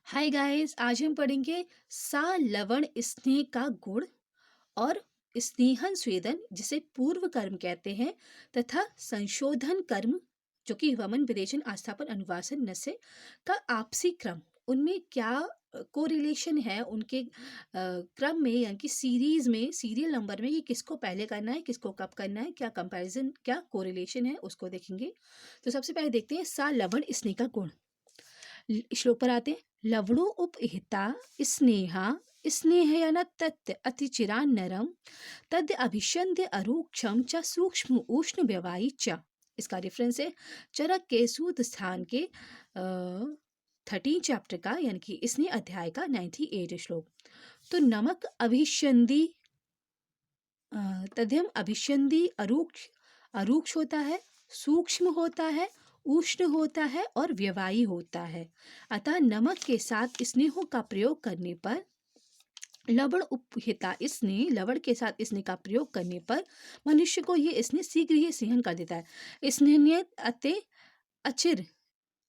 Hi guys, आज हम पढ़ेंगे सा लवण स्नेह का गुण और स्नेहन स्वेदन जिसे पूर्व कर्म कहते हैं तथा संशोधन कर्म जो कि वमन विरेचन आस्थापन अनुवासन नस्य का आपसी क्रम। उनमें क्या कोरिलेशन है उनके क्रम में, यानी कि सीरीज में, सीरियल नंबर में, ये किसको पहले करना है, किसको कब करना है, क्या कंपैरिजन, क्या कोरिलेशन है, उसको देखेंगे। तो सबसे पहले देखते हैं सा लवण स्नेह का गुण। श्लोक पर आते हैं। लवणो उपहिता स्नेहा स्नेहयन तत् अतिचिरा नरम तद अभिषंद्य अरूक्षम च सूक्ष्म उष्ण व्यवायी च। इसका रेफरेंस है चरक के सूत स्थान के 13 चैप्टर का, यानी कि स्नेह अध्याय का 98 श्लोक। तो नमक अभिषंदी तद्यम अभिषंदी अरूक्ष अरूक्ष होता है, सूक्ष्म होता है, उष्ण होता है और व्यवायी होता है। अतः नमक के साथ स्नेहों का प्रयोग करने पर लवण उपहिता स्नेह, लवण के साथ स्नेह का प्रयोग करने पर मनुष्य को ये स्नेह शीघ्र ही सहन कर देता है। स्नेह अते अचिर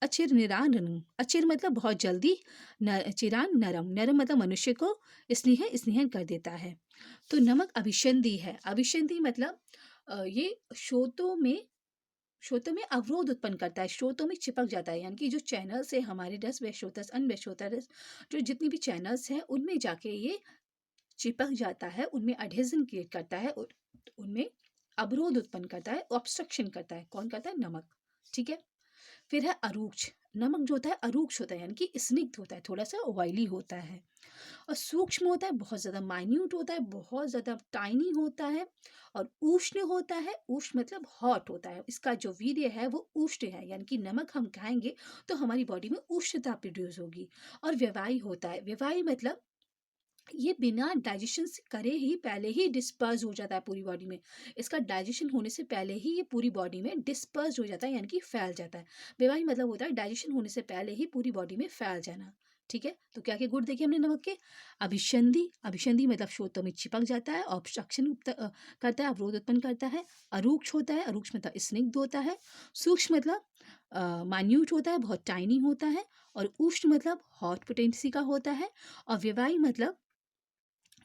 अचिर निरानरम, अचिर मतलब बहुत जल्दी, चिरान नरम, नरम मतलब मनुष्य को स्नेहन कर देता है। तो नमक अभिसंधि है। अभिसंधि मतलब ये श्रोतों में अवरोध उत्पन्न करता है, श्रोतों में चिपक जाता है, यानी कि जो चैनल्स है हमारे रस व श्रोतस अन्न व श्रोतरस, जो जितनी भी चैनल्स हैं उनमें जाके ये चिपक जाता है, उनमें अडेजन क्रिएट करता है और उनमें अवरोध उत्पन्न करता है, ऑब्स्ट्रक्शन करता है। कौन करता है? नमक। ठीक है। फिर है अरूक्ष। नमक जो होता है अरूक्ष होता है, यानी कि स्निग्ध होता है, थोड़ा सा ऑयली होता है। और सूक्ष्म होता है, बहुत ज़्यादा माइन्यूट होता है, बहुत ज़्यादा टाइनी होता है। और उष्ण होता है, उष्ण मतलब हॉट होता है, इसका जो वीर्य है वो उष्ण है, यानी कि नमक हम खाएंगे तो हमारी बॉडी में उष्णता प्रोड्यूस होगी। और व्यवायी होता है, व्यवायी मतलब ये बिना डाइजेशन से करे ही पहले ही डिस्पर्स हो जाता है पूरी बॉडी में। इसका डाइजेशन होने से पहले ही ये पूरी बॉडी में डिस्पर्स हो जाता है, यानी कि फैल जाता है। बेवाई मतलब होता है डाइजेशन होने से पहले ही पूरी बॉडी में फैल जाना। ठीक है। तो क्या क्या गुण देखे हमने नमक के? अभिसंधि, अभिसंधि मतलब श्रोतों में चिपक जाता है, ऑब्स्ट्रक्शन करता है, अवरोध उत्पन्न करता है। अरूक्ष होता है, अरूक्ष मतलब स्निग्ध होता है। सूक्ष्म मतलब मान्यूट होता है, बहुत टाइनी होता है। और उष्ण मतलब हॉट पोटेंसी का होता है। और विवाही मतलब,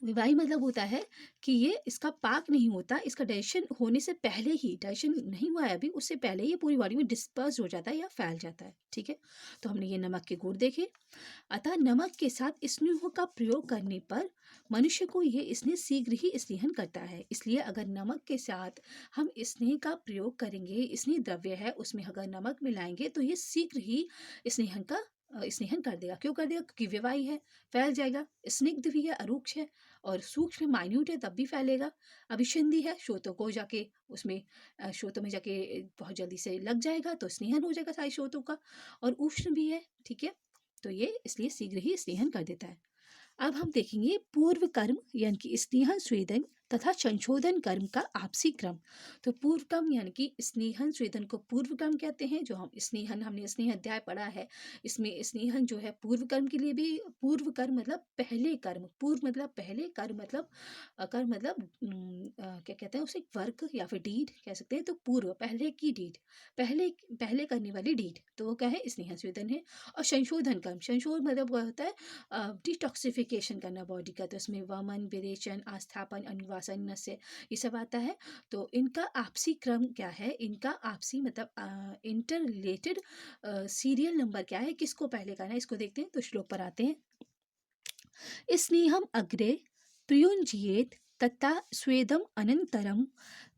विवाही मतलब होता है कि ये इसका पाक नहीं होता, इसका डाइजेशन होने से पहले ही, डाइजेशन नहीं हुआ है अभी, उससे पहले ही ये पूरी बॉडी में डिस्पर्स हो जाता है या फैल जाता है। ठीक है। तो हमने ये नमक के गुण देखे। अतः नमक के साथ स्नेह का प्रयोग करने पर मनुष्य को ये स्नेह शीघ्र ही स्नेहन करता है। इसलिए अगर नमक के साथ हम स्नेह का प्रयोग करेंगे, स्नेह द्रव्य है उसमें अगर नमक मिलाएंगे तो ये शीघ्र ही स्नेहन कर देगा। क्यों कर देगा? क्योंकि विवाही है, फैल जाएगा। स्निग्ध भी है, अरूक्ष है, और सूक्ष्म माइन्यूट है, तब भी फैलेगा। अभिसंधि है, श्रोतों को जाके उसमें श्रोतों में जाके बहुत जल्दी से लग जाएगा, तो स्नेहन हो जाएगा सारे श्रोतों का। और उष्ण भी है। ठीक है। तो ये इसलिए शीघ्र ही स्नेहन कर देता है। अब हम देखेंगे पूर्व कर्म, यानी कि स्नेहन स्वेदन तथा संशोधन कर्म का आपसी क्रम। तो पूर्व कर्म यानी कि स्नेहन स्वेदन को पूर्व कर्म कहते हैं। जो हम स्नेहन, हमने स्नेह अध्याय पढ़ा है, इसमें स्नेहन जो है पूर्व कर्म के लिए भी, पूर्व कर्म मतलब पहले कर्म, पूर्व मतलब पहले, कर्म मतलब कर्म मतलब क्या कहते हैं उसे, वर्क या फिर डीड कह सकते हैं। तो पूर्व पहले की डीड, पहले पहले करने वाली डीड, तो वो क्या है? स्नेहन स्वेदन है। और संशोधन कर्म, संशोधन मतलब वो होता है डिटॉक्सिफिकेशन करना बॉडी का। तो इसमें वमन विरेचन आस्थापन अनुवासन नस्य ये सब आता है। तो इनका आपसी क्रम क्या है? इनका आपसी मतलब इंटर रिलेटेड सीरियल नंबर क्या है, किसको पहले करना है, इसको देखते हैं। तो श्लोक पर आते हैं। स्नेहम अग्रे प्रयुञ्जीयेत् तथा स्वेदम अनंतरम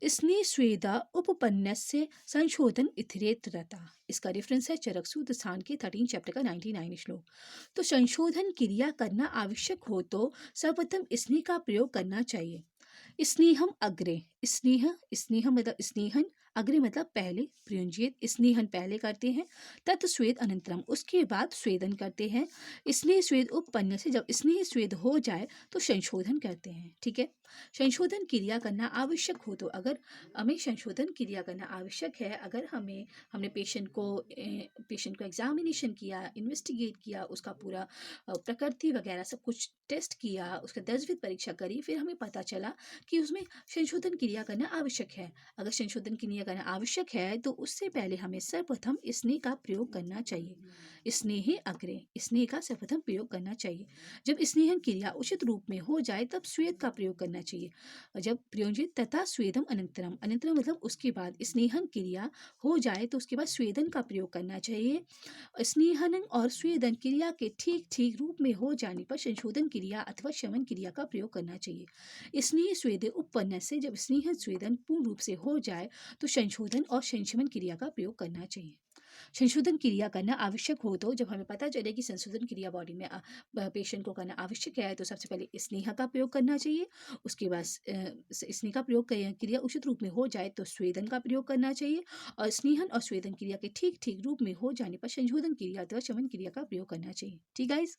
स्नेह स्वेदा उपपन्नस्य संशोधन इतरेतरता। इसका रेफरेंस है चरक सूत्र स्थान के 13 चैप्टर का 99 श्लोक। तो संशोधन क्रिया करना आवश्यक हो तो सर्वप्रथम स्नेह का प्रयोग करना चाहिए। स्नेहम अग्रे, स्नेह, स्नेह मतलब स्नेहन, अग्रे मतलब पहले, प्रयुंजित स्नेहन पहले करते हैं, तत् स्वेद अनंतरम उसके बाद स्वेदन करते हैं। स्नेह स्वेद उपपन्न से जब स्नेह स्वेद हो जाए तो संशोधन करते हैं। ठीक है। संशोधन क्रिया करना आवश्यक हो तो, अगर हमें संशोधन क्रिया करना आवश्यक है, अगर हमने पेशेंट को एग्जामिनेशन किया, इन्वेस्टिगेट किया, उसका पूरा प्रकृति वगैरह सब कुछ टेस्ट किया, उसका 10वीं परीक्षा करी, फिर हमें पता चला कि उसमें संशोधन क्रिया करना आवश्यक है। अगर संशोधन क्रिया करना आवश्यक है तो उससे पहले हमें सर्वप्रथम स्नेह का प्रयोग करना चाहिए। स्नेह अग्रे, स्नेह का सर्वप्रथम प्रयोग करना चाहिए। जब स्नेहन क्रिया उचित रूप में हो जाए तब स्वेद का प्रयोग करना चाहिए। जब प्रयोजित तथा स्वेदम अनंतरम, अनंतरम मतलब उसके बाद स्नेहन क्रिया हो जाए तो उसके बाद स्वेदन का प्रयोग करना चाहिए। स्नेहन और स्वेदन क्रिया के ठीक ठीक रूप में हो जाने पर संशोधन क्रिया अथवा शमन क्रिया का प्रयोग करना चाहिए। स्नेह स्वेद उपपन्न से जब स्नेह स्वेदन पूर्ण रूप से हो जाए तो संशोधन और संशमन क्रिया का प्रयोग करना चाहिए। संशोधन क्रिया करना आवश्यक हो तो जब हमें पता चले कि संशोधन क्रिया बॉडी में पेशेंट को करना आवश्यक है तो सबसे पहले स्नेह का प्रयोग करना चाहिए। उसके बाद स्नेह का प्रयोग क्रिया उचित रूप में हो जाए तो स्वेदन का प्रयोग करना चाहिए और स्नेहन और स्वेदन क्रिया के ठीक ठीक रूप में हो जाने पर संशोधन क्रिया अथवा शमन क्रिया का प्रयोग करना चाहिए। ठीक गाइस,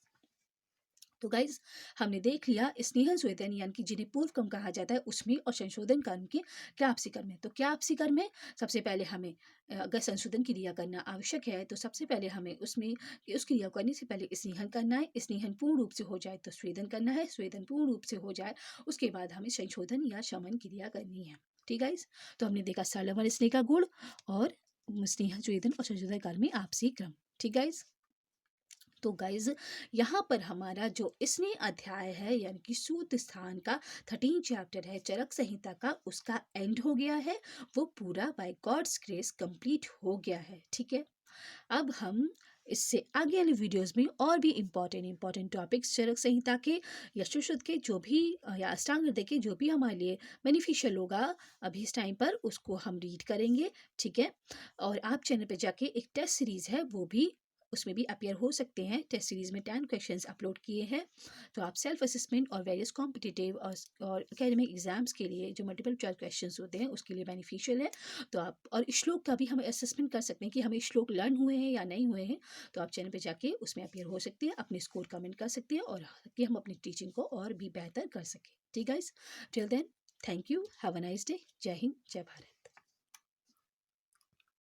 तो गाइज हमने देख लिया स्नेहन स्वेदन यानी कि जिन्हें पूर्व क्रम कहा जाता है उसमें और संशोधन कर्म के क्या आपसी कर्म है। तो क्या आपसी कर्म है, सबसे पहले हमें अगर संशोधन क्रिया करना आवश्यक है तो सबसे पहले हमें उसमें उस क्रिया को करने से पहले स्नेहन करना है। स्नेहन पूर्ण रूप से हो जाए तो स्वेदन करना है। स्वेदन पूर्ण रूप से हो जाए उसके बाद हमें संशोधन या शमन क्रिया करनी है। ठीक है, तो हमने देखा सरल स्नेह का गुण और स्नेहन स्वेदन और संशोधन कर्म में आपसी क्रम। ठीक गाइज, तो गाइज यहाँ पर हमारा जो स्नेह अध्याय है यानी कि सूत स्थान का 13 चैप्टर है चरक संहिता का, उसका एंड हो गया है। वो पूरा बाय गॉड्स ग्रेस कंप्लीट हो गया है। ठीक है, अब हम इससे आगे वाली वीडियोस में और भी इम्पॉर्टेंट टॉपिक्स चरक संहिता के या सुश्रुत के जो भी या अष्टांग हृदय के जो भी हमारे लिए बेनिफिशियल होगा अभी इस टाइम पर उसको हम रीड करेंगे। ठीक है, और आप चैनल पे जाके एक टेस्ट सीरीज़ है वो भी उसमें भी अपियर हो सकते हैं। टेस्ट सीरीज़ में 10 क्वेश्चंस अपलोड किए हैं, तो आप सेल्फ असेसमेंट और वेरियस कॉम्पिटिटिव और एकेडमिक एग्जाम्स के लिए जो मल्टीपल चॉइस क्वेश्चंस होते हैं उसके लिए बेनिफिशियल है। तो आप और श्लोक का भी हम असेसमेंट कर सकते हैं कि हमें श्लोक लर्न हुए हैं या नहीं हुए हैं। तो आप चैनल पे जाके उसमें अपियर हो सकते हैं, अपने स्कोर कमेंट कर सकते हैं और कि हम अपनी टीचिंग को और भी बेहतर कर सकें। ठीक है, till then thank you, have a nice day. जय हिंद, जय भारत।